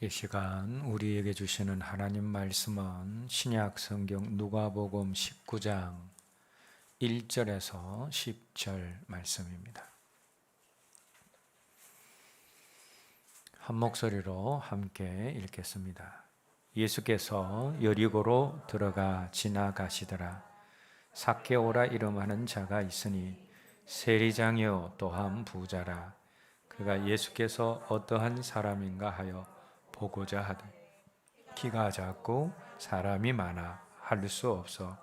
이 시간 우리에게 주시는 하나님 말씀은 신약 성경 누가복음 19장 1절에서 10절 말씀입니다. 한 목소리로 함께 읽겠습니다. 예수께서 여리고로 들어가 지나가시더라. 삭개오라 이름하는 자가 있으니 세리장이요 또한 부자라. 그가 예수께서 어떠한 사람인가 하여 보고자 하되 키가 작고 사람이 많아 할 수 없어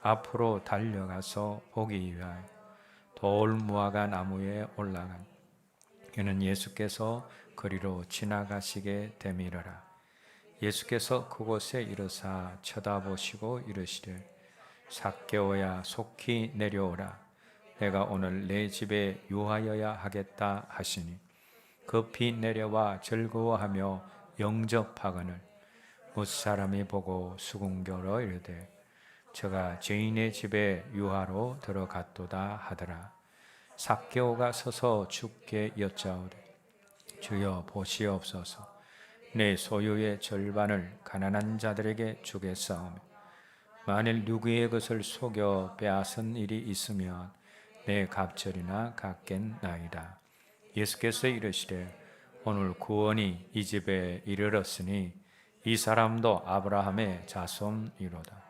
앞으로 달려가서 보기 위하여 돌 무화과 나무에 올라간 그는 예수께서 거리로 지나가시게 되밀어라. 예수께서 그곳에 이르사 쳐다보시고 이르시되 삭개오야 속히 내려오라. 내가 오늘 내 집에 유하여야 하겠다 하시니 급히 내려와 즐거워하며 영접하거늘 못사람이 보고 수군겨러 이르되 저가 죄인의 집에 유하로 들어갔도다 하더라. 삭개오가 서서 주께 여짜오되 주여 보시옵소서. 내 소유의 절반을 가난한 자들에게 주겠사오며 만일 누구의 것을 속여 빼앗은 일이 있으면 내 갑절이나 갚겠나이다. 예수께서 이르시되 오늘 구원이 이 집에 이르렀으니 이 사람도 아브라함의 자손이로다.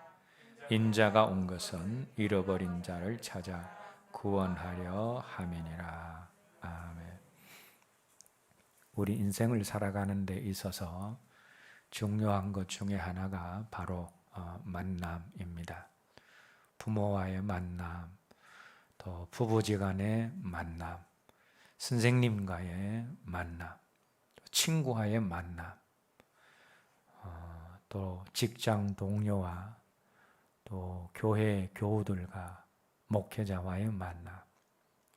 인자가 온 것은 잃어버린 자를 찾아 구원하려 함이니라. 아멘. 우리 인생을 살아가는 데 있어서 중요한 것 중에 하나가 바로 만남입니다. 부모와의 만남, 또 부부지간의 만남, 선생님과의 만남, 친구와의 만남, 또 직장 동료와 또 교회 교우들과 목회자와의 만남,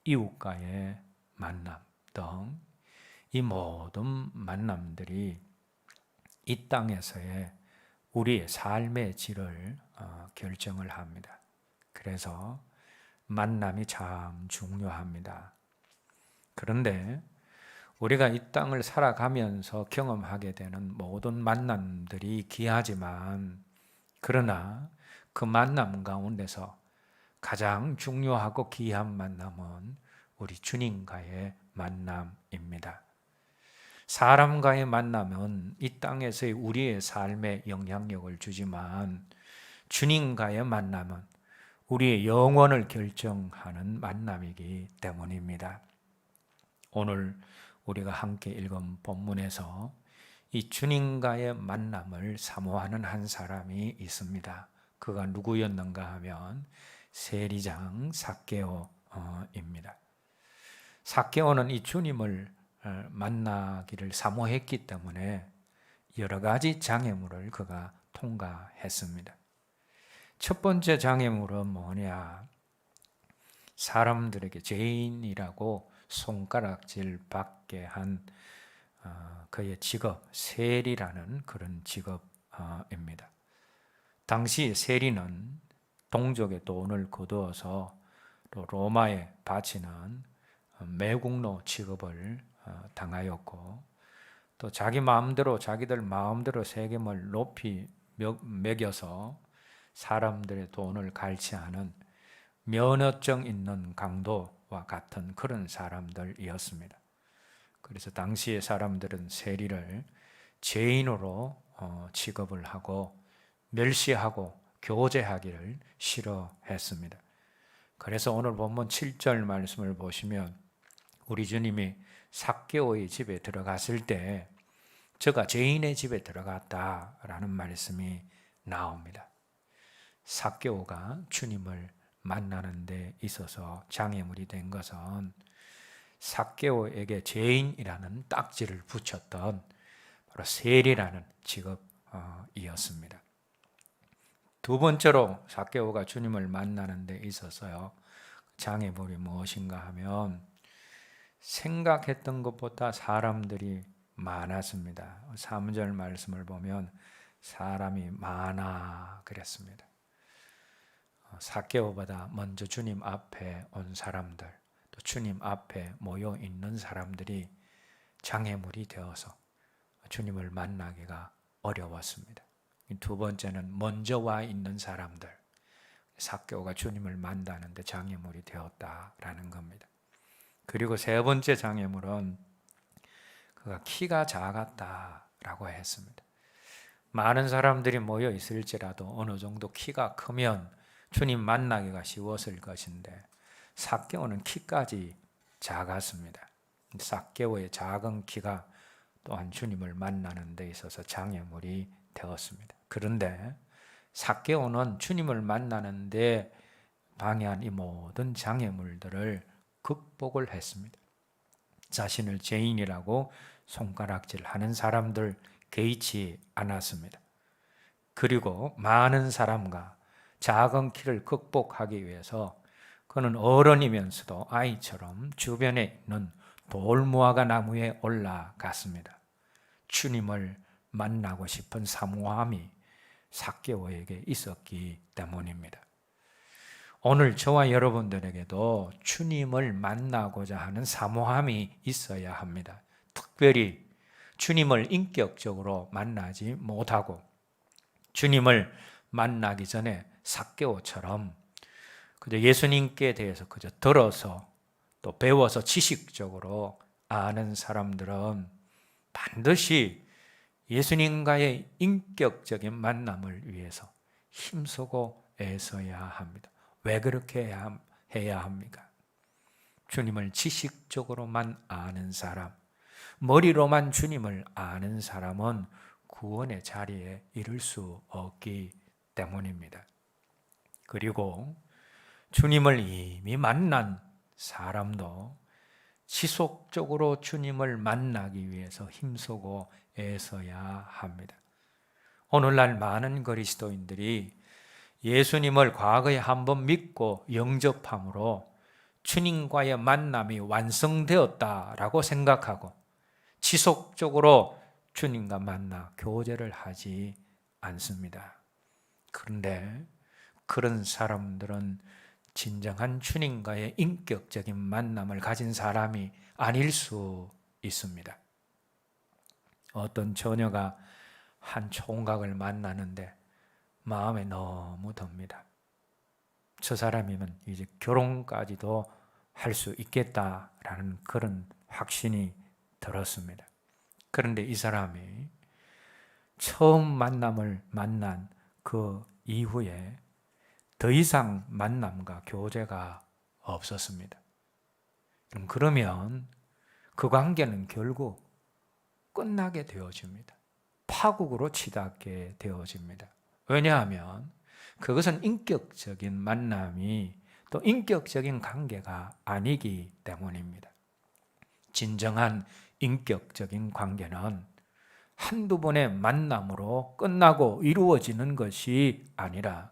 이웃과의 만남 등 이 모든 만남들이 이 땅에서의 우리의 삶의 질을 결정을 합니다. 그래서 만남이 참 중요합니다. 그런데 우리가 이 땅을 살아가면서 경험하게 되는 모든 만남들이 귀하지만 그러나 그 만남 가운데서 가장 중요하고 귀한 만남은 우리 주님과의 만남입니다. 사람과의 만남은 이 땅에서의 우리의 삶에 영향력을 주지만 주님과의 만남은 우리의 영혼을 결정하는 만남이기 때문입니다. 오늘 우리가 함께 읽은 본문에서 이 주님과의 만남을 사모하는 한 사람이 있습니다. 그가 누구였는가 하면 세리장 삭개오입니다. 삭개오는 이 주님을 만나기를 사모했기 때문에 여러 가지 장애물을 그가 통과했습니다. 첫 번째 장애물은 뭐냐? 사람들에게 죄인이라고 손가락질 받게 한 그의 직업, 세리라는 그런 직업입니다. 당시 세리는 동족의 돈을 거두어서 또 로마에 바치는 매국노 취급을 당하였고 또 자기들 마음대로 세금을 높이 매겨서 사람들의 돈을 갈취하는 면허증 있는 강도와 같은 그런 사람들이었습니다. 그래서 당시의 사람들은 세리를 죄인으로 취급을 하고 멸시하고 교제하기를 싫어했습니다. 그래서 오늘 본문 7절 말씀을 보시면 우리 주님이 삭개오의 집에 들어갔을 때 저가 죄인의 집에 들어갔다라는 말씀이 나옵니다. 삭개오가 주님을 만나는 데 있어서 장애물이 된 것은 삭개오에게 죄인이라는 딱지를 붙였던 바로 세리라는 직업이었습니다. 두 번째로 삭개오가 주님을 만나는 데 있어서요 장애물이 무엇인가 하면 생각했던 것보다 사람들이 많았습니다. 3절 말씀을 보면 사람이 많아 그랬습니다. 삭개오보다 먼저 주님 앞에 온 사람들, 또 주님 앞에 모여 있는 사람들이 장애물이 되어서 주님을 만나기가 어려웠습니다. 두 번째는 먼저 와 있는 사람들, 삭개오가 주님을 만나는데 장애물이 되었다라는 겁니다. 그리고 세 번째 장애물은 그가 키가 작았다라고 했습니다. 많은 사람들이 모여 있을지라도 어느 정도 키가 크면 주님 만나기가 쉬웠을 것인데 삭개오는 키까지 작았습니다. 삭개오의 작은 키가 또한 주님을 만나는 데 있어서 장애물이 되었습니다. 그런데 삭개오는 주님을 만나는 데 방해한 이 모든 장애물들을 극복을 했습니다. 자신을 죄인이라고 손가락질하는 사람들 개의치 않았습니다. 그리고 많은 사람과 작은 키를 극복하기 위해서 그는 어른이면서도 아이처럼 주변에 있는 돌무화과 나무에 올라갔습니다. 주님을 만나고 싶은 사모함이 삭개오에게 있었기 때문입니다. 오늘 저와 여러분들에게도 주님을 만나고자 하는 사모함이 있어야 합니다. 특별히 주님을 인격적으로 만나지 못하고 주님을 만나기 전에 삭개오처럼 그저 예수님께 대해서 그저 들어서 또 배워서 지식적으로 아는 사람들은 반드시 예수님과의 인격적인 만남을 위해서 힘쓰고 애써야 합니다. 왜 그렇게 해야 합니까? 주님을 지식적으로만 아는 사람, 머리로만 주님을 아는 사람은 구원의 자리에 이를 수 없기 때문입니다. 그리고 주님을 이미 만난 사람도 지속적으로 주님을 만나기 위해서 힘쓰고 애써야 합니다. 오늘날 많은 그리스도인들이 예수님을 과거에 한번 믿고 영접함으로 주님과의 만남이 완성되었다라고 생각하고 지속적으로 주님과 만나 교제를 하지 않습니다. 그런데 그런 사람들은 진정한 주님과의 인격적인 만남을 가진 사람이 아닐 수 있습니다. 어떤 처녀가 한 총각을 만나는데 마음에 너무 듭니다. 저 사람이면 이제 결혼까지도 할 수 있겠다라는 그런 확신이 들었습니다. 그런데 이 사람이 처음 만남을 만난 그 이후에 더 이상 만남과 교제가 없었습니다. 그러면 그 관계는 결국 끝나게 되어집니다. 파국으로 치닫게 되어집니다. 왜냐하면 그것은 인격적인 만남이 또 인격적인 관계가 아니기 때문입니다. 진정한 인격적인 관계는 한두 번의 만남으로 끝나고 이루어지는 것이 아니라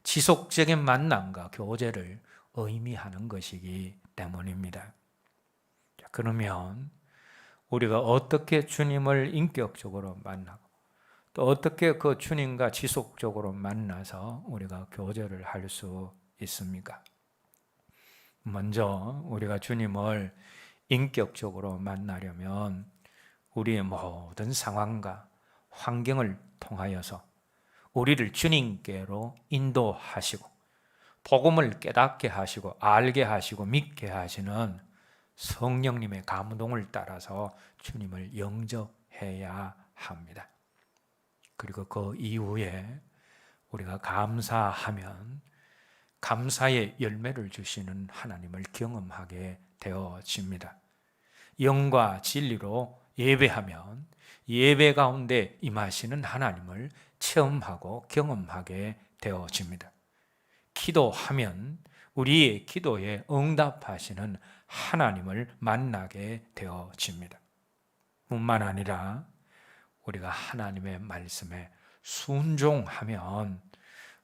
지속적인 만남과 교제를 의미하는 것이기 때문입니다. 그러면 우리가 어떻게 주님을 인격적으로 만나고 또 어떻게 그 주님과 지속적으로 만나서 우리가 교제를 할 수 있습니까? 먼저 우리가 주님을 인격적으로 만나려면 우리의 모든 상황과 환경을 통하여서 우리를 주님께로 인도하시고 복음을 깨닫게 하시고 알게 하시고 믿게 하시는 성령님의 감동을 따라서 주님을 영접해야 합니다. 그리고 그 이후에 우리가 감사하면 감사의 열매를 주시는 하나님을 경험하게 되어집니다. 영과 진리로 예배하면 예배 가운데 임하시는 하나님을 체험하고 경험하게 되어집니다. 기도하면 우리의 기도에 응답하시는 하나님을 만나게 되어집니다. 뿐만 아니라 우리가 하나님의 말씀에 순종하면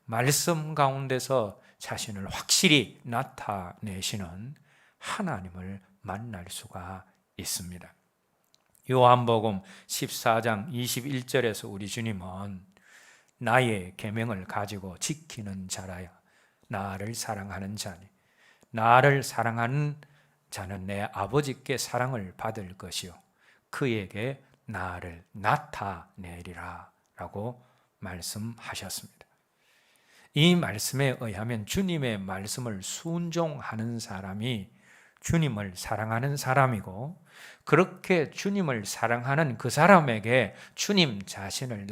말씀 가운데서 자신을 확실히 나타내시는 하나님을 만날 수가 있습니다. 요한복음 14장 21절에서 우리 주님은 나의 계명을 가지고 지키는 자라야 나를 사랑하는 자니 나를 사랑하는 자는 내 아버지께 사랑을 받을 것이요 그에게 나를 나타내리라 라고 말씀하셨습니다. 이 말씀에 의하면 주님의 말씀을 순종하는 사람이 주님을 사랑하는 사람이고, 그렇게 주님을 사랑하는 그 사람에게 주님 자신을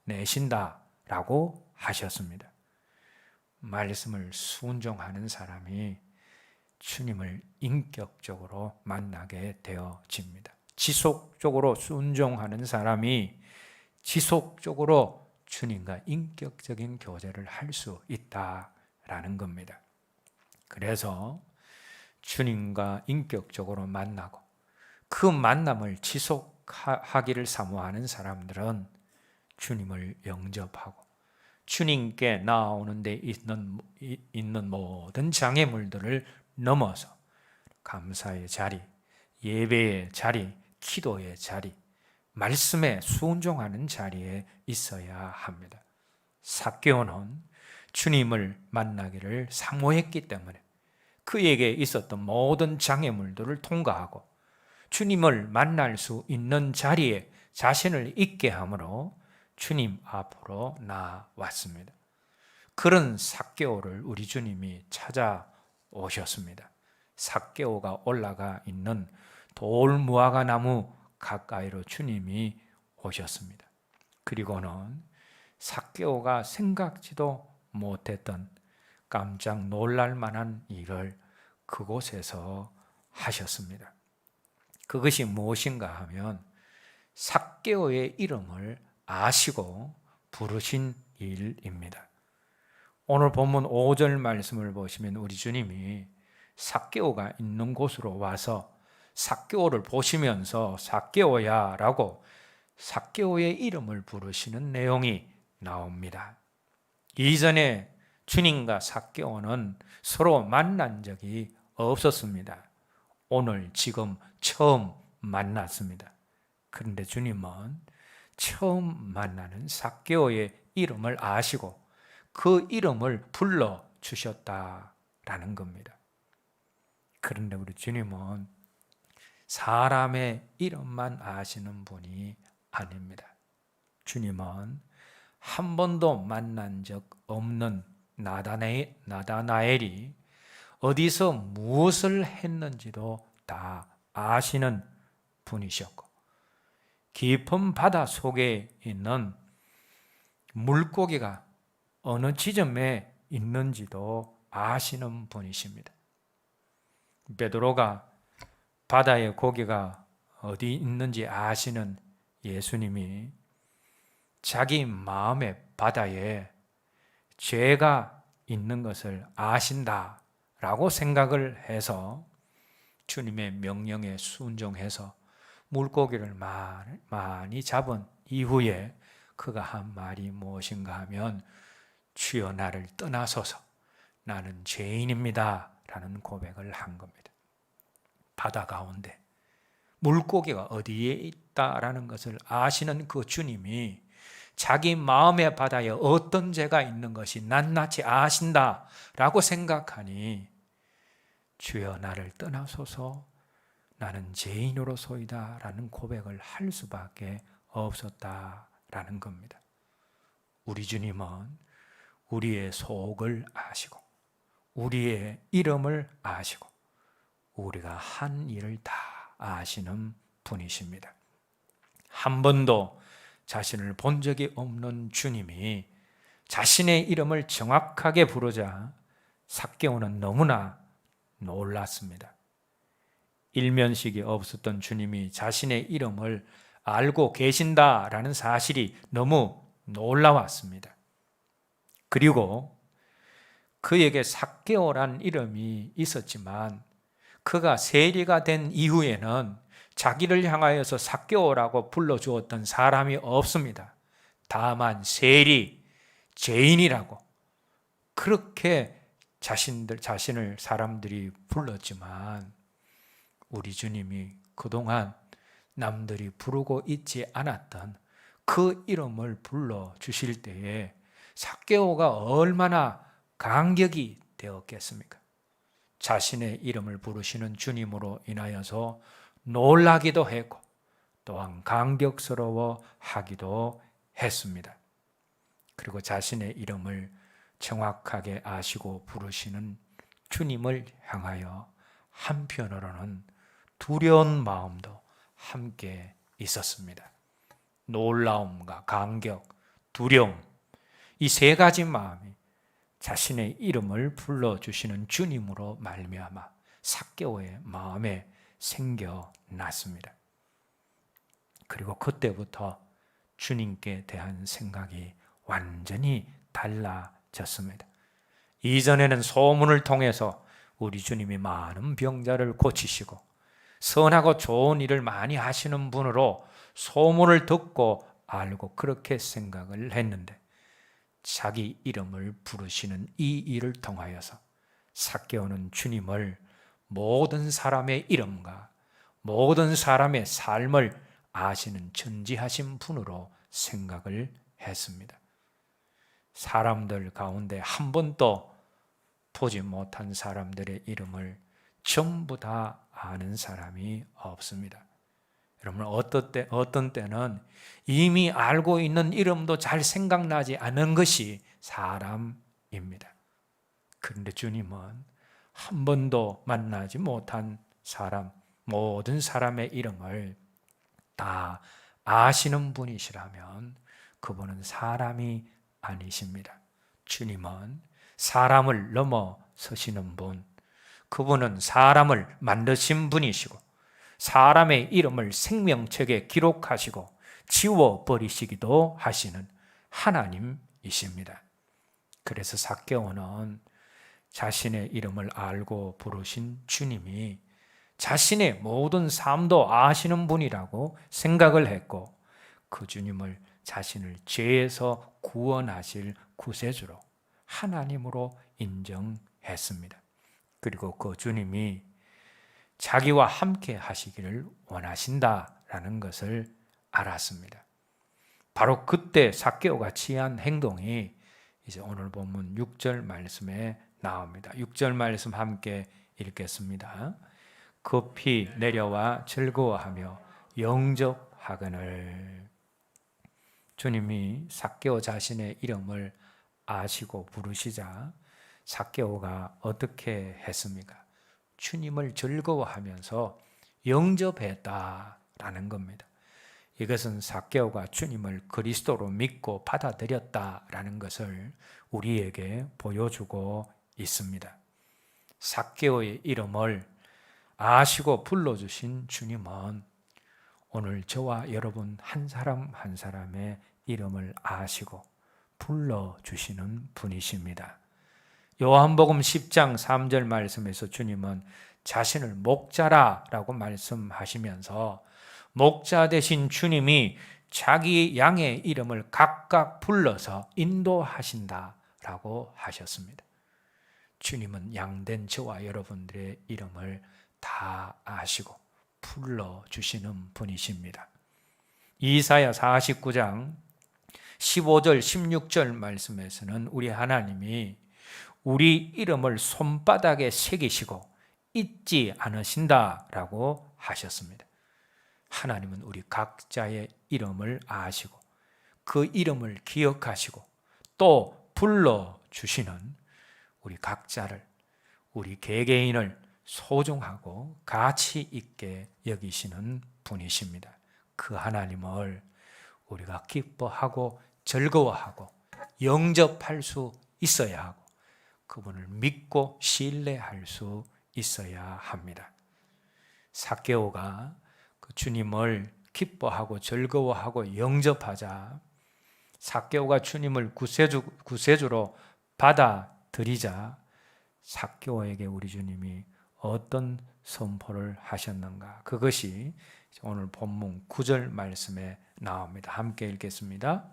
나타내신다라고 하셨습니다. 말씀을 순종하는 사람이 주님을 인격적으로 만나게 되어집니다. 지속적으로 순종하는 사람이 지속적으로 주님과 인격적인 교제를 할 수 있다라는 겁니다. 그래서 주님과 인격적으로 만나고 그 만남을 지속하기를 사모하는 사람들은 주님을 영접하고 주님께 나아오는 데 있는 모든 장애물들을 넘어서 감사의 자리, 예배의 자리, 기도의 자리, 말씀에 순종하는 자리에 있어야 합니다. 삭개오는 주님을 만나기를 사모했기 때문에 그에게 있었던 모든 장애물들을 통과하고 주님을 만날 수 있는 자리에 자신을 있게 함으로 주님 앞으로 나왔습니다. 그런 삭개오를 우리 주님이 찾아오셨습니다. 삭개오가 올라가 있는 돌무화과 나무 가까이로 주님이 오셨습니다. 그리고는 삭개오가 생각지도 못했던 깜짝 놀랄 만한 일을 그곳에서 하셨습니다. 그것이 무엇인가 하면 삭개오의 이름을 아시고 부르신 일입니다. 오늘 본문 5절 말씀을 보시면 우리 주님이 삭개오가 있는 곳으로 와서 삭개오를 보시면서 삭개오야 라고 삭개오의 이름을 부르시는 내용이 나옵니다. 이전에 주님과 삭개오는 서로 만난 적이 없었습니다. 오늘 지금 처음 만났습니다. 그런데 주님은 처음 만나는 삭개오의 이름을 아시고 그 이름을 불러주셨다라는 겁니다. 그런데 우리 주님은 사람의 이름만 아시는 분이 아닙니다. 주님은 한 번도 만난 적 없는 나다나엘이 어디서 무엇을 했는지도 다 아시는 분이셨고, 깊은 바다 속에 있는 물고기가 어느 지점에 있는지도 아시는 분이십니다. 베드로가 바다의 고기가 어디 있는지 아시는 예수님이 자기 마음의 바다에 죄가 있는 것을 아신다라고 생각을 해서 주님의 명령에 순종해서 물고기를 많이 잡은 이후에 그가 한 말이 무엇인가 하면 주여 나를 떠나소서 나는 죄인입니다 라는 고백을 한 겁니다. 바다 가운데 물고기가 어디에 있다라는 것을 아시는 그 주님이 자기 마음의 바다에 어떤 죄가 있는 것이 낱낱이 아신다라고 생각하니 주여 나를 떠나소서 나는 죄인으로소이다 라는 고백을 할 수밖에 없었다라는 겁니다. 우리 주님은 우리의 속을 아시고 우리의 이름을 아시고 우리가 한 일을 다 아시는 분이십니다. 한 번도 자신을 본 적이 없는 주님이 자신의 이름을 정확하게 부르자 삭개오는 너무나 놀랐습니다. 일면식이 없었던 주님이 자신의 이름을 알고 계신다라는 사실이 너무 놀라웠습니다. 그리고 그에게 삭개오란 이름이 있었지만 그가 세리가 된 이후에는 자기를 향하여서 삭개오라고 불러주었던 사람이 없습니다. 다만 세리, 죄인이라고 그렇게 자신을 사람들이 불렀지만 우리 주님이 그동안 남들이 부르고 있지 않았던 그 이름을 불러주실 때에 삭개오가 얼마나 감격이 되었겠습니까? 자신의 이름을 부르시는 주님으로 인하여서 놀라기도 했고 또한 감격스러워 하기도 했습니다. 그리고 자신의 이름을 정확하게 아시고 부르시는 주님을 향하여 한편으로는 두려운 마음도 함께 있었습니다. 놀라움과 감격, 두려움, 이 세 가지 마음이 자신의 이름을 불러주시는 주님으로 말미암아 삭개오의 마음에 생겨났습니다. 그리고 그때부터 주님께 대한 생각이 완전히 달라졌습니다. 이전에는 소문을 통해서 우리 주님이 많은 병자를 고치시고 선하고 좋은 일을 많이 하시는 분으로 소문을 듣고 알고 그렇게 생각을 했는데, 자기 이름을 부르시는 이 일을 통하여서 삭개오는 주님을 모든 사람의 이름과 모든 사람의 삶을 아시는 전지하신 분으로 생각을 했습니다. 사람들 가운데 한 번도 보지 못한 사람들의 이름을 전부 다 아는 사람이 없습니다. 여러분, 어떤 때는 이미 알고 있는 이름도 잘 생각나지 않는 것이 사람입니다. 그런데 주님은 한 번도 만나지 못한 사람, 모든 사람의 이름을 다 아시는 분이시라면 그분은 사람이 아니십니다. 주님은 사람을 넘어서시는 분, 그분은 사람을 만드신 분이시고 사람의 이름을 생명책에 기록하시고 지워버리시기도 하시는 하나님이십니다. 그래서 삭개오는 자신의 이름을 알고 부르신 주님이 자신의 모든 삶도 아시는 분이라고 생각을 했고, 그 주님을 자신을 죄에서 구원하실 구세주로 하나님으로 인정했습니다. 그리고 그 주님이 자기와 함께 하시기를 원하신다라는 것을 알았습니다. 바로 그때 삭개오가 취한 행동이 이제 오늘 본문 6절 말씀에 나옵니다. 6절 말씀 함께 읽겠습니다. 급히 내려와 즐거워하며 영접하거늘. 주님이 삭개오 자신의 이름을 아시고 부르시자 삭개오가 어떻게 했습니까? 주님을 즐거워하면서 영접했다라는 겁니다. 이것은 삭개오가 주님을 그리스도로 믿고 받아들였다라는 것을 우리에게 보여주고 있습니다. 삭개오의 이름을 아시고 불러주신 주님은 오늘 저와 여러분 한 사람 한 사람의 이름을 아시고 불러주시는 분이십니다. 요한복음 10장 3절 말씀에서 주님은 자신을 목자라라고 말씀하시면서 목자 되신 주님이 자기 양의 이름을 각각 불러서 인도하신다라고 하셨습니다. 주님은 양된 저와 여러분들의 이름을 다 아시고 불러주시는 분이십니다. 이사야 49장 15절 16절 말씀에서는 우리 하나님이 우리 이름을 손바닥에 새기시고 잊지 않으신다라고 하셨습니다. 하나님은 우리 각자의 이름을 아시고 그 이름을 기억하시고 또 불러주시는 우리 각자를, 우리 개개인을 소중하고 가치 있게 여기시는 분이십니다. 그 하나님을 우리가 기뻐하고 즐거워하고 영접할 수 있어야 하고 그분을 믿고 신뢰할 수 있어야 합니다. 삭개오가 그 주님을 기뻐하고 즐거워하고 영접하자 삭개오가 주님을 구세주로 받아들이자 삭개오에게 우리 주님이 어떤 선포를 하셨는가? 그것이 오늘 본문 9절 말씀에 나옵니다. 함께 읽겠습니다.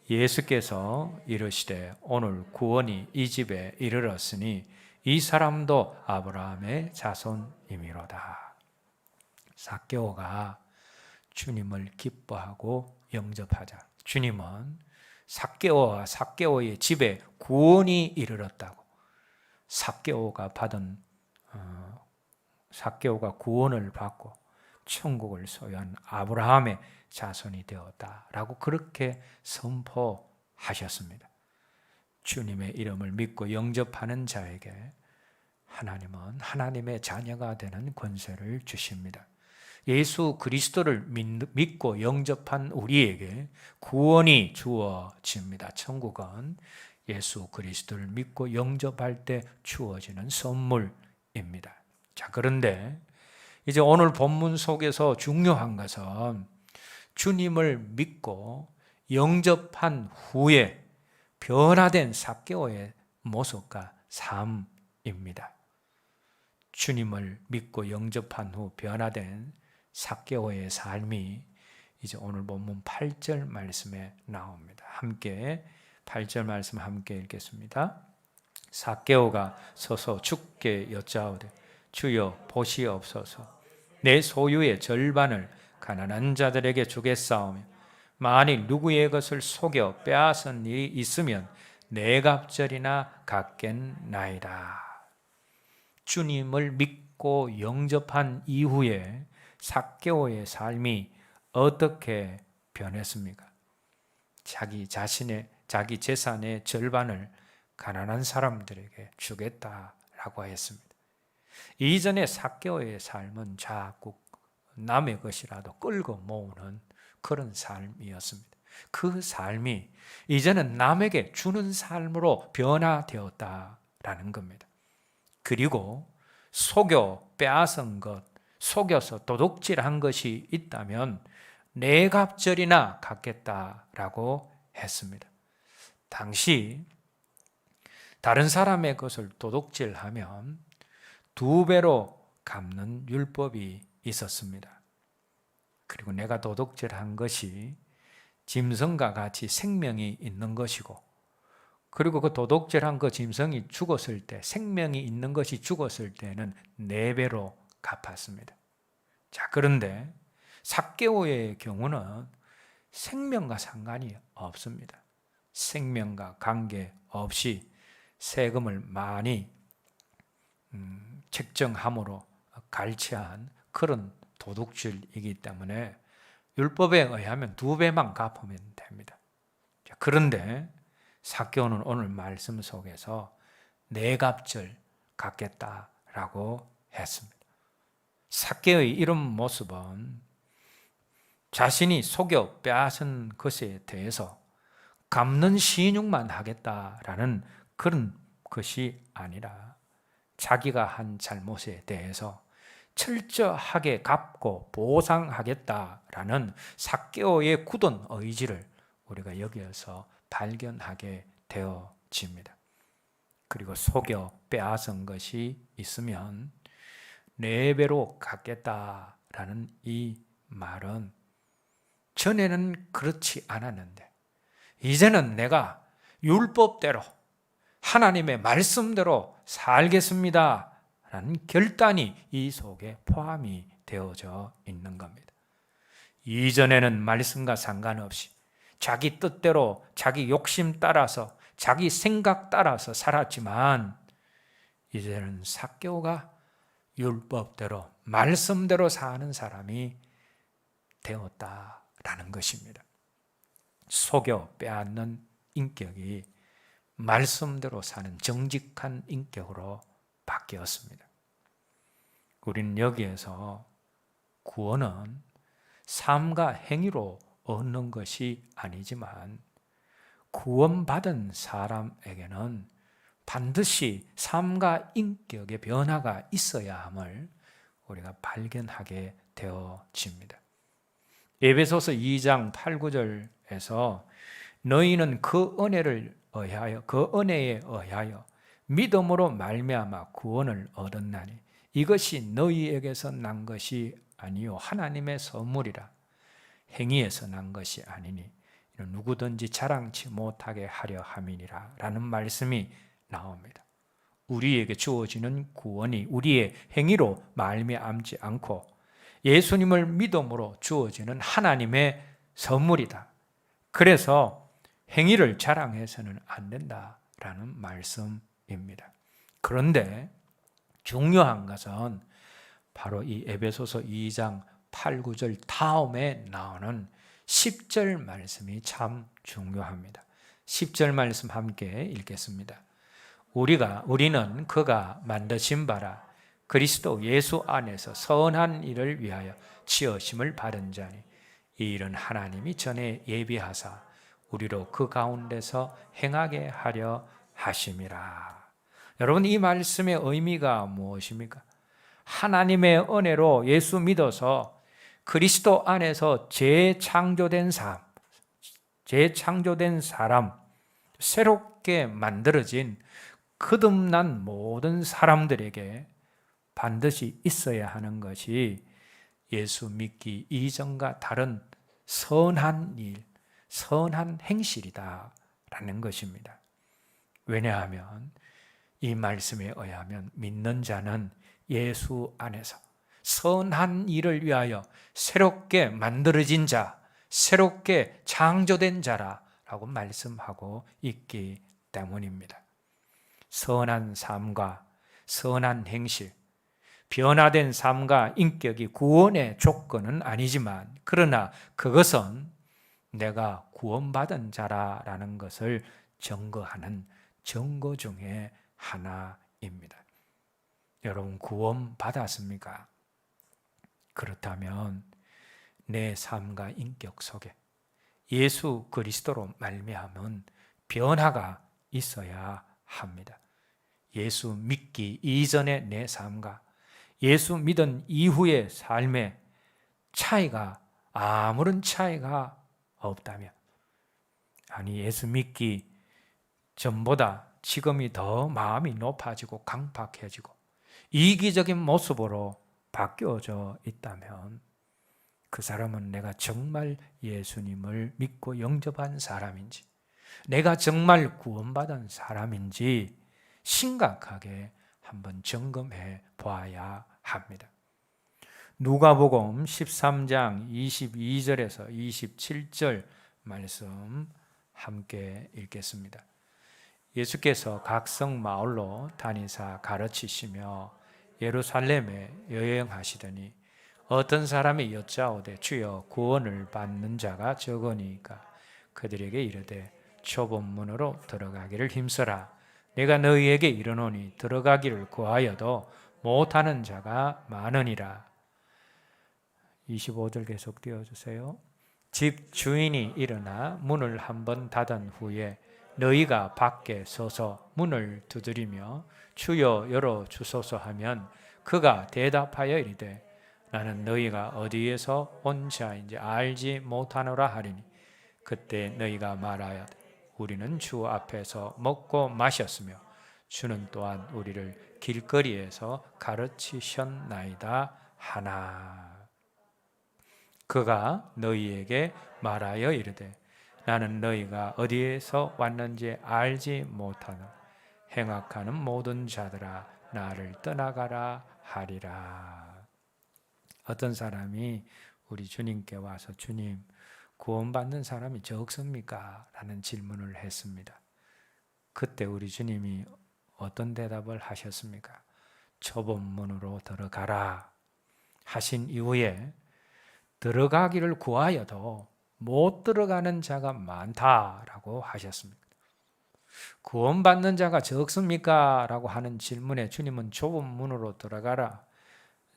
예수께서 이르시되 오늘 구원이 이 집에 이르렀으니 이 사람도 아브라함의 자손이미로다. 삭개오가 주님을 기뻐하고 영접하자. 주님은 삭개오와 삭개오의 집에 구원이 이르렀다고. 삭개오가 구원을 받고 천국을 소유한 아브라함의 자손이 되었다라고 그렇게 선포하셨습니다. 주님의 이름을 믿고 영접하는 자에게 하나님은 하나님의 자녀가 되는 권세를 주십니다. 예수 그리스도를 믿고 영접한 우리에게 구원이 주어집니다. 천국은 예수 그리스도를 믿고 영접할 때 주어지는 선물입니다. 자, 그런데 이제 오늘 본문 속에서 중요한 것은 주님을 믿고 영접한 후에 변화된 삭개오의 모습과 삶입니다. 주님을 믿고 영접한 후 변화된 삭개오의 삶이 이제 오늘 본문 8절 말씀에 나옵니다. 함께 8절 말씀 함께 읽겠습니다. 삭개오가 서서 주께 여짜오되 주여 보시옵소서. 내 소유의 절반을 가난한 자들에게 주겠사오며 만일 누구의 것을 속여 빼앗은 일이 있으면 네 갑절이나 갚겠나이다. 주님을 믿고 영접한 이후에 삭개오의 삶이 어떻게 변했습니까? 자기 재산의 절반을 가난한 사람들에게 주겠다라고 했습니다. 이전에 삭개오의 삶은 자꾸 남의 것이라도 끌고 모으는 그런 삶이었습니다. 그 삶이 이제는 남에게 주는 삶으로 변화되었다라는 겁니다. 그리고 속여 빼앗은 것, 속여서 도둑질한 것이 있다면 네 갑절이나 갚겠다라고 했습니다. 당시 다른 사람의 것을 도둑질하면 2배로 갚는 율법이 있었습니다. 그리고 내가 도둑질한 것이 짐승과 같이 생명이 있는 것이고, 그리고 그 도둑질한 그 짐승이 죽었을 때, 생명이 있는 것이 죽었을 때는 4배로 갚았습니다. 자, 그런데 삭개오의 경우는 생명과 상관이 없습니다. 생명과 관계없이 세금을 많이 책정함으로 갈취한 그런 도둑질이기 때문에 율법에 의하면 2배만 갚으면 됩니다. 자, 그런데 삭개오는 오늘 말씀 속에서 4갑절 갚겠다라고 했습니다. 삭개오의 이런 모습은 자신이 속여 빼앗은 것에 대해서 갚는 신용만 하겠다라는 그런 것이 아니라 자기가 한 잘못에 대해서 철저하게 갚고 보상하겠다라는 삭개오의 굳은 의지를 우리가 여기에서 발견하게 되어집니다. 그리고 속여 빼앗은 것이 있으면 4배로 갚겠다라는 이 말은 전에는 그렇지 않았는데 이제는 내가 율법대로 하나님의 말씀대로 살겠습니다 라는 결단이 이 속에 포함이 되어져 있는 겁니다. 이전에는 말씀과 상관없이 자기 뜻대로 자기 욕심 따라서 자기 생각 따라서 살았지만 이제는 삭개오가 율법대로 말씀대로 사는 사람이 되었다라는 것입니다. 속여 빼앗는 인격이 말씀대로 사는 정직한 인격으로 바뀌었습니다. 우리는 여기에서 구원은 삶과 행위로 얻는 것이 아니지만 구원받은 사람에게는 반드시 삶과 인격의 변화가 있어야 함을 우리가 발견하게 되어집니다. 에베소서 2장 8, 9절에서 너희는 그 은혜에 의하여 믿음으로 말미암아 구원을 얻었나니 이것이 너희에게서 난 것이 아니요 하나님의 선물이라. 행위에서 난 것이 아니니 누구든지 자랑치 못하게 하려 함이니라 라는 말씀이 나옵니다. 우리에게 주어지는 구원이 우리의 행위로 말미암지 않고 예수님을 믿음으로 주어지는 하나님의 선물이다. 그래서 행위를 자랑해서는 안 된다라는 말씀입니다. 그런데 중요한 것은 바로 이 에베소서 2장 8, 9절 다음에 나오는 10절 말씀이 참 중요합니다. 10절 말씀 함께 읽겠습니다. 우리는 그가 만드신 바라 그리스도 예수 안에서 선한 일을 위하여 지으심을 받은 자니 이 일은 하나님이 전에 예비하사 우리로 그 가운데서 행하게 하려 하심이라. 여러분, 이 말씀의 의미가 무엇입니까? 하나님의 은혜로 예수 믿어서 그리스도 안에서 재창조된 사람, 새롭게 만들어진 거듭난 모든 사람들에게 반드시 있어야 하는 것이 예수 믿기 이전과 다른 선한 일, 선한 행실이다라는 것입니다. 왜냐하면 이 말씀에 의하면 믿는 자는 예수 안에서 선한 일을 위하여 새롭게 만들어진 자, 새롭게 창조된 자라고 말씀하고 있기 때문입니다. 선한 삶과 선한 행실, 변화된 삶과 인격이 구원의 조건은 아니지만 그러나 그것은 내가 구원받은 자라는 것을 증거하는 증거 중에 하나입니다. 여러분, 구원받았습니까? 그렇다면 내 삶과 인격 속에 예수 그리스도로 말미암은 변화가 있어야 합니다. 예수 믿기 이전의 내 삶과 예수 믿은 이후의 삶의 차이가 아무런 차이가 없다면, 아니 예수 믿기 전보다 지금이 더 마음이 높아지고 강팍해지고 이기적인 모습으로 바뀌어져 있다면 그 사람은 내가 정말 예수님을 믿고 영접한 사람인지, 내가 정말 구원받은 사람인지 심각하게 한번 점검해 보아야 합니다. 누가복음 13장 22절에서 27절 말씀 함께 읽겠습니다. 예수께서 각성 마을로 다니사 가르치시며 예루살렘에 여행하시더니 어떤 사람이 여짜오되 주여 구원을 받는 자가 적으니까 그들에게 이르되 좁은 문으로 들어가기를 힘써라. 내가 너희에게 이르노니 들어가기를 구하여도 못하는 자가 많으니라. 25절 계속 띄워주세요. 집 주인이 일어나 문을 한번 닫은 후에 너희가 밖에 서서 문을 두드리며 주여 열어주소서 하면 그가 대답하여 이르되 나는 너희가 어디에서 온 자인지 알지 못하노라 하리니 그때 너희가 말하여 우리는 주 앞에서 먹고 마셨으며 주는 또한 우리를 길거리에서 가르치셨나이다 하나. 그가 너희에게 말하여 이르되 나는 너희가 어디에서 왔는지 알지 못하나 행악하는 모든 자들아 나를 떠나가라 하리라. 어떤 사람이 우리 주님께 와서 주님 구원받는 사람이 적습니까? 라는 질문을 했습니다. 그때 우리 주님이 어떤 대답을 하셨습니까? 좁은 문으로 들어가라 하신 이후에 들어가기를 구하여도 못 들어가는 자가 많다라고 하셨습니다. 구원받는 자가 적습니까? 라고 하는 질문에 주님은 좁은 문으로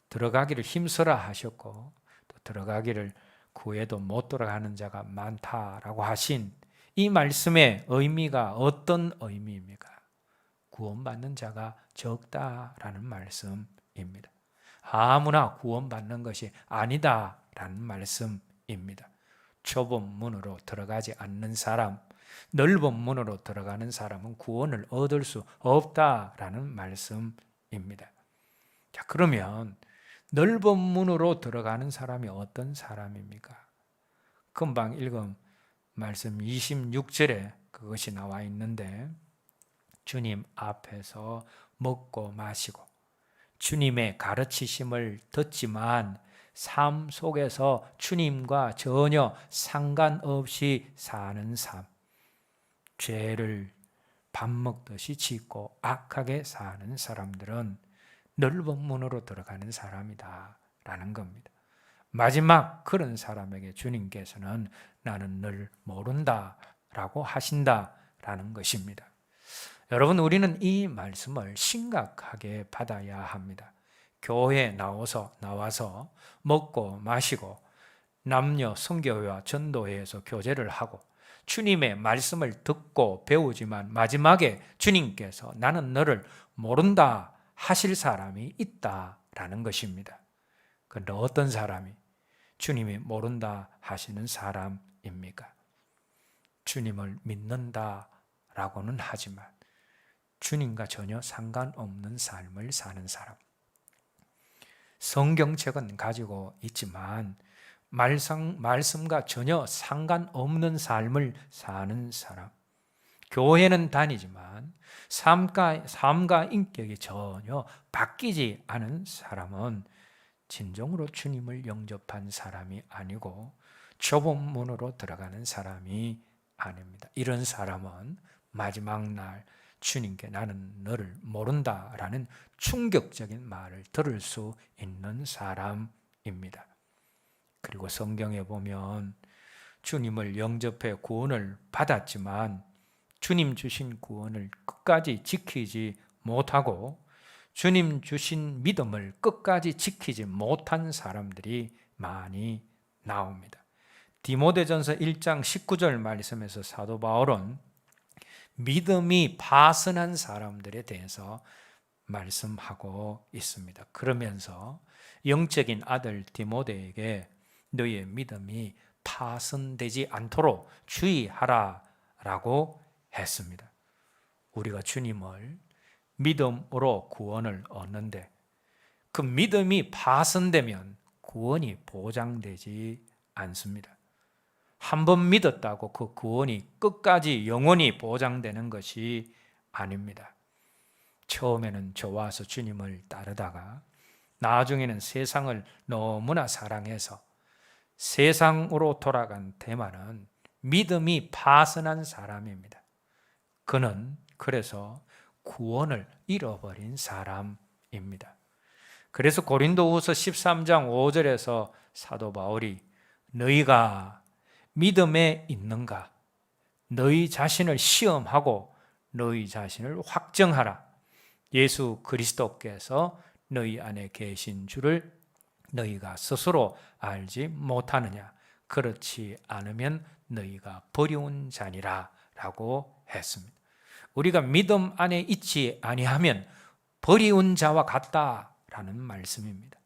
들어가기를 힘써라 하셨고 또 들어가기를 구해도 못 들어가는 자가 많다라고 하신 이 말씀의 의미가 어떤 의미입니까? 구원받는 자가 적다라는 말씀입니다. 아무나 구원받는 것이 아니다라는 말씀입니다. 좁은 문으로 들어가지 않는 사람, 넓은 문으로 들어가는 사람은 구원을 얻을 수 없다라는 말씀입니다. 자, 그러면 넓은 문으로 들어가는 사람이 어떤 사람입니까? 금방 읽은 말씀 26절에 그것이 나와 있는데 주님 앞에서 먹고 마시고 주님의 가르치심을 듣지만 삶 속에서 주님과 전혀 상관없이 사는 삶, 죄를 밥 먹듯이 짓고 악하게 사는 사람들은 넓은 문으로 들어가는 사람이다 라는 겁니다. 마지막 그런 사람에게 주님께서는 나는 늘 모른다 라고 하신다라는 것입니다. 여러분, 우리는 이 말씀을 심각하게 받아야 합니다. 교회에 나와서 먹고 마시고 남녀 선교회와 전도회에서 교제를 하고 주님의 말씀을 듣고 배우지만 마지막에 주님께서 나는 너를 모른다 하실 사람이 있다라는 것입니다. 그런데 어떤 사람이 주님이 모른다 하시는 사람입니까? 주님을 믿는다라고는 하지만 주님과 전혀 상관없는 삶을 사는 사람. 성경책은 가지고 있지만 말씀과 전혀 상관없는 삶을 사는 사람. 교회는 다니지만 삶과 인격이 전혀 바뀌지 않은 사람은 진정으로 주님을 영접한 사람이 아니고 좁은 문으로 들어가는 사람이 아닙니다. 이런 사람은 마지막 날 주님께 나는 너를 모른다라는 충격적인 말을 들을 수 있는 사람입니다. 그리고 성경에 보면 주님을 영접해 구원을 받았지만 주님 주신 구원을 끝까지 지키지 못하고 주님 주신 믿음을 끝까지 지키지 못한 사람들이 많이 나옵니다. 디모데전서 1장 19절 말씀에서 사도 바울은 믿음이 파선한 사람들에 대해서 말씀하고 있습니다. 그러면서 영적인 아들 디모데에게 너의 믿음이 파선되지 않도록 주의하라라고 했습니다. 우리가 주님을 믿음으로 구원을 얻는데 그 믿음이 파선되면 구원이 보장되지 않습니다. 한 번 믿었다고 그 구원이 끝까지 영원히 보장되는 것이 아닙니다. 처음에는 좋아서 주님을 따르다가 나중에는 세상을 너무나 사랑해서 세상으로 돌아간 대만은 믿음이 파선한 사람입니다. 그는 그래서 구원을 잃어버린 사람입니다. 그래서 고린도후서 13장 5절에서 사도 바울이 너희가 믿음에 있는가? 너희 자신을 시험하고 너희 자신을 확정하라. 예수 그리스도께서 너희 안에 계신 줄을 너희가 스스로 알지 못하느냐? 그렇지 않으면 너희가 버려운 자니라 라고 했습니다. 우리가 믿음 안에 있지 아니하면 버리운 자와 같다라는 말씀입니다.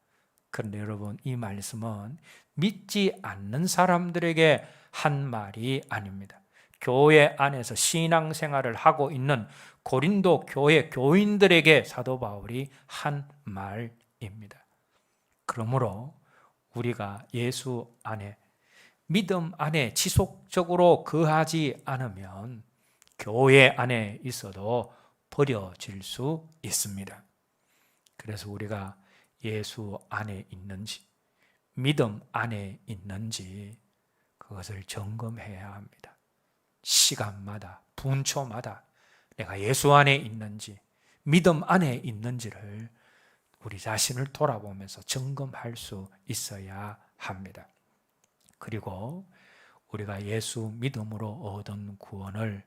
그런데 여러분, 이 말씀은 믿지 않는 사람들에게 한 말이 아닙니다. 교회 안에서 신앙생활을 하고 있는 고린도 교회 교인들에게 사도 바울이 한 말입니다. 그러므로 우리가 예수 안에, 믿음 안에 지속적으로 거하지 않으면 교회 안에 있어도 버려질 수 있습니다. 그래서 우리가 예수 안에 있는지, 믿음 안에 있는지 그것을 점검해야 합니다. 시간마다, 분초마다 내가 예수 안에 있는지, 믿음 안에 있는지를 우리 자신을 돌아보면서 점검할 수 있어야 합니다. 그리고 우리가 예수 믿음으로 얻은 구원을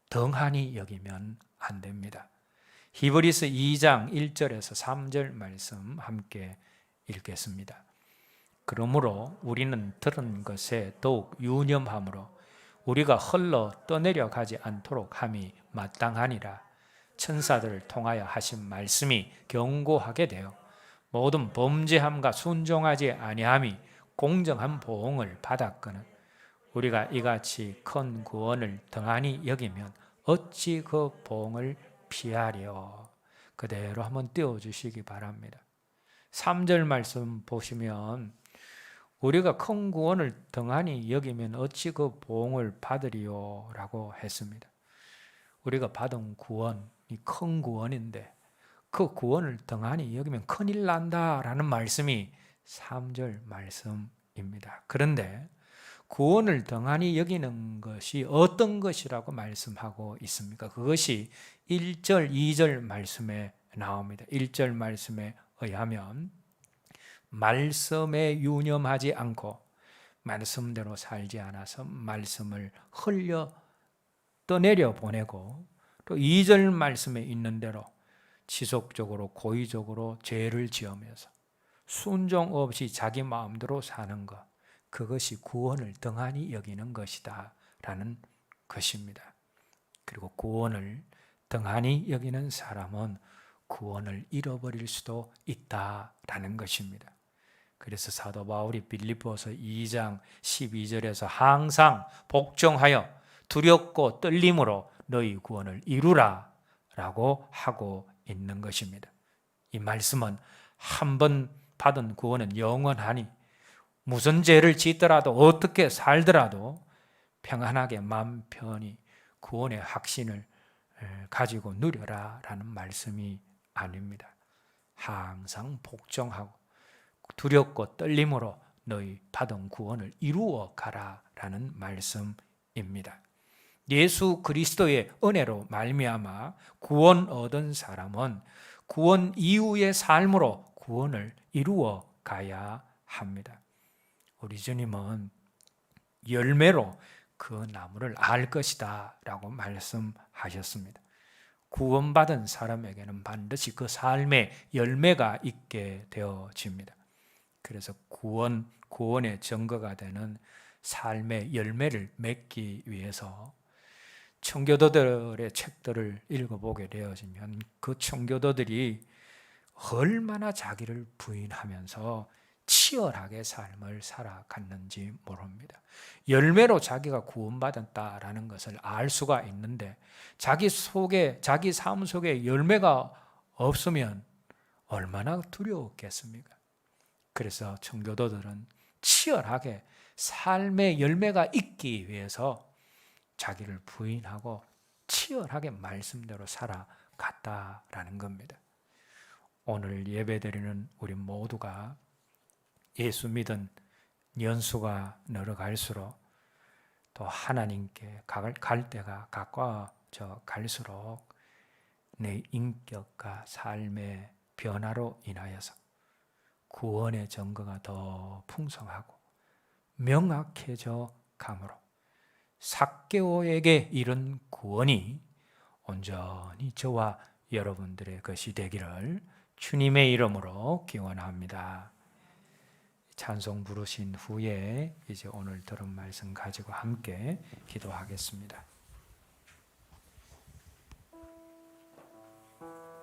덩하니 여기면 안 됩니다. 히브리서 2장 1절에서 3절 말씀 함께 읽겠습니다. 그러므로 우리는 들은 것에 더욱 유념함으로 우리가 흘러 떠내려가지 않도록 함이 마땅하니라. 천사들을 통하여 하신 말씀이 경고하게 되어 모든 범죄함과 순종하지 아니함이 공정한 보응을 받았거늘 우리가 이같이 큰 구원을 덩하니 여기면 어찌 그 보응을 피하려. 그대로 한번 띄워주시기 바랍니다. 3절 말씀 보시면 우리가 큰 구원을 덩하니 여기면 어찌 그 보응을 받으리요 라고 했습니다. 우리가 받은 구원이 큰 구원인데 그 구원을 덩하니 여기면 큰일 난다라는 말씀이 3절 말씀입니다. 그런데 구원을 덩하니 여기는 것이 어떤 것이라고 말씀하고 있습니까? 그것이 1절, 2절 말씀에 나옵니다. 1절 말씀에 의하면 말씀에 유념하지 않고 말씀대로 살지 않아서 말씀을 흘려 떠내려 보내고, 또 2절 말씀에 있는 대로 지속적으로 고의적으로 죄를 지으면서 순종 없이 자기 마음대로 사는 것, 그것이 구원을 등한히 여기는 것이다 라는 것입니다. 그리고 구원을 등한히 여기는 사람은 구원을 잃어버릴 수도 있다라는 것입니다. 그래서 사도 바울이 빌립보서 2장 12절에서 항상 복종하여 두렵고 떨림으로 너희 구원을 이루라 라고 하고 있는 것입니다. 이 말씀은 한 번 받은 구원은 영원하니 무슨 죄를 짓더라도 어떻게 살더라도 평안하게 마음 편히 구원의 확신을 가지고 누려라 라는 말씀이 아닙니다. 항상 복종하고 두렵고 떨림으로 너희 받은 구원을 이루어 가라 라는 말씀입니다. 예수 그리스도의 은혜로 말미암아 구원 얻은 사람은 구원 이후의 삶으로 구원을 이루어 가야 합니다. 우리 주님은 열매로 그 나무를 알 것이다 라고 말씀하셨습니다. 구원받은 사람에게는 반드시 그 삶의 열매가 있게 되어집니다. 그래서 구원의 증거가 되는 삶의 열매를 맺기 위해서 청교도들의 책들을 읽어보게 되어지면 그 청교도들이 얼마나 자기를 부인하면서 치열하게 삶을 살아갔는지 모릅니다. 열매로 자기가 구원받았다라는 것을 알 수가 있는데 자기 삶 속에 열매가 없으면 얼마나 두려웠겠습니까? 그래서 청교도들은 치열하게 삶의 열매가 있기 위해서 자기를 부인하고 치열하게 말씀대로 살아갔다라는 겁니다. 오늘 예배드리는 우리 모두가 예수 믿은 연수가 늘어갈수록 또 하나님께 갈 때가 가까워져 갈수록 내 인격과 삶의 변화로 인하여서 구원의 증거가 더 풍성하고 명확해져 가므로 삭개오에게 이른 구원이 온전히 저와 여러분들의 것이 되기를 주님의 이름으로 기원합니다. 찬송 부르신 후에 이제 오늘 들은 말씀 가지고 함께 기도하겠습니다.